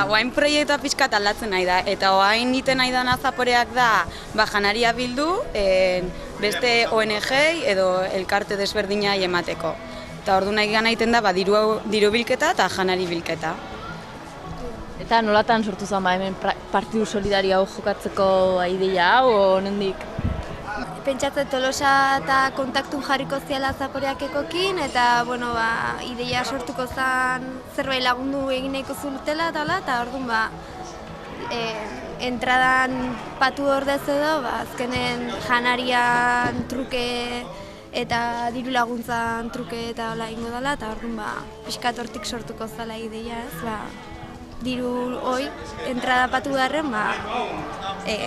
oain proiektua pixkat aldatzen nahi da, eta oain niten nahi da Zaporeak da janaria bildu, beste ONG edo elkarte desberdina emateko. Eta ordu nahi gana egiten da diru bilketa eta janari bilketa. Eta nolatan sortu zen hemen partidu solidario hau jokatzeko ideia hau, o nondik? Pentsatzen Tolosa eta kontaktun jarriko ziala Zaporeakekokin, eta ideia sortuko zen zerbait lagundu egin nahiko zultela eta orduan entradan patu ordez edo, azkenen janarian truke eta diru laguntzan truke eta hola ingo dela, eta orduan pixkat hortik sortuko zela ideia diru hoi entrada patu darren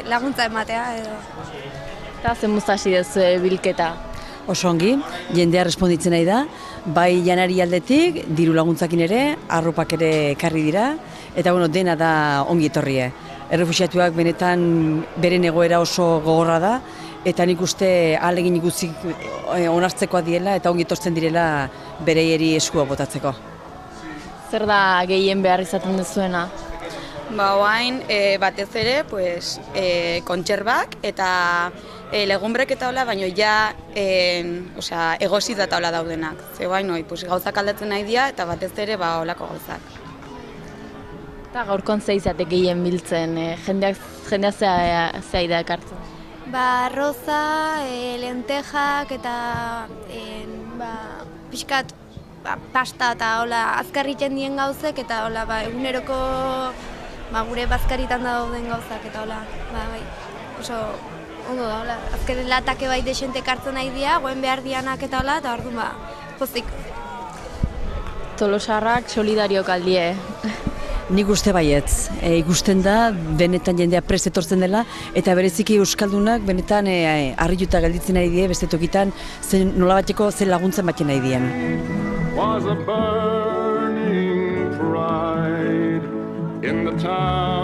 laguntza ematea edo. Eta zen muztasi dezu bilketa? Oso ongi, jendea responditzen nahi da, bai janari aldetik, diru laguntzakin ere, arropak ere ekarri dira, eta dena da ongi etorrie. Errefuxiatuak benetan beren egoera oso gogorra da, eta nik uste ahalegin ikusi onartzekoa diela eta ongi etortzen direla bereieri eskua botatzeko. Zer da gehien behar izaten duzuena? Oain batez ere kontserbak eta legumbrek eta hola, baina ja egosiz eta hola daudenak. Ze oain gauzak aldatzen nahi dira eta batez ere holako gauzak. Eta gaurkon zeizatek gehien biltzen, jendeak zea da ekartzen? Arroza, lentejak eta pixkat pasta eta azkarritzen dien gauzek eta eguneroko gure bazkaritan dauden gauzak eta oso ondo da, azkaren latake bai desentek hartzen nahi dira, goen behar dianak eta eta orduan pozik. Tolosarrak solidariok aldie. Nik uste baietz, ikusten da, benetan jendea prest etortzen dela, eta bereziki euskaldunak benetan harrituta gelditzen nahi die, beste tokitan nolabateko zen laguntzen batzen nahi dien. Was a burning pride in the town.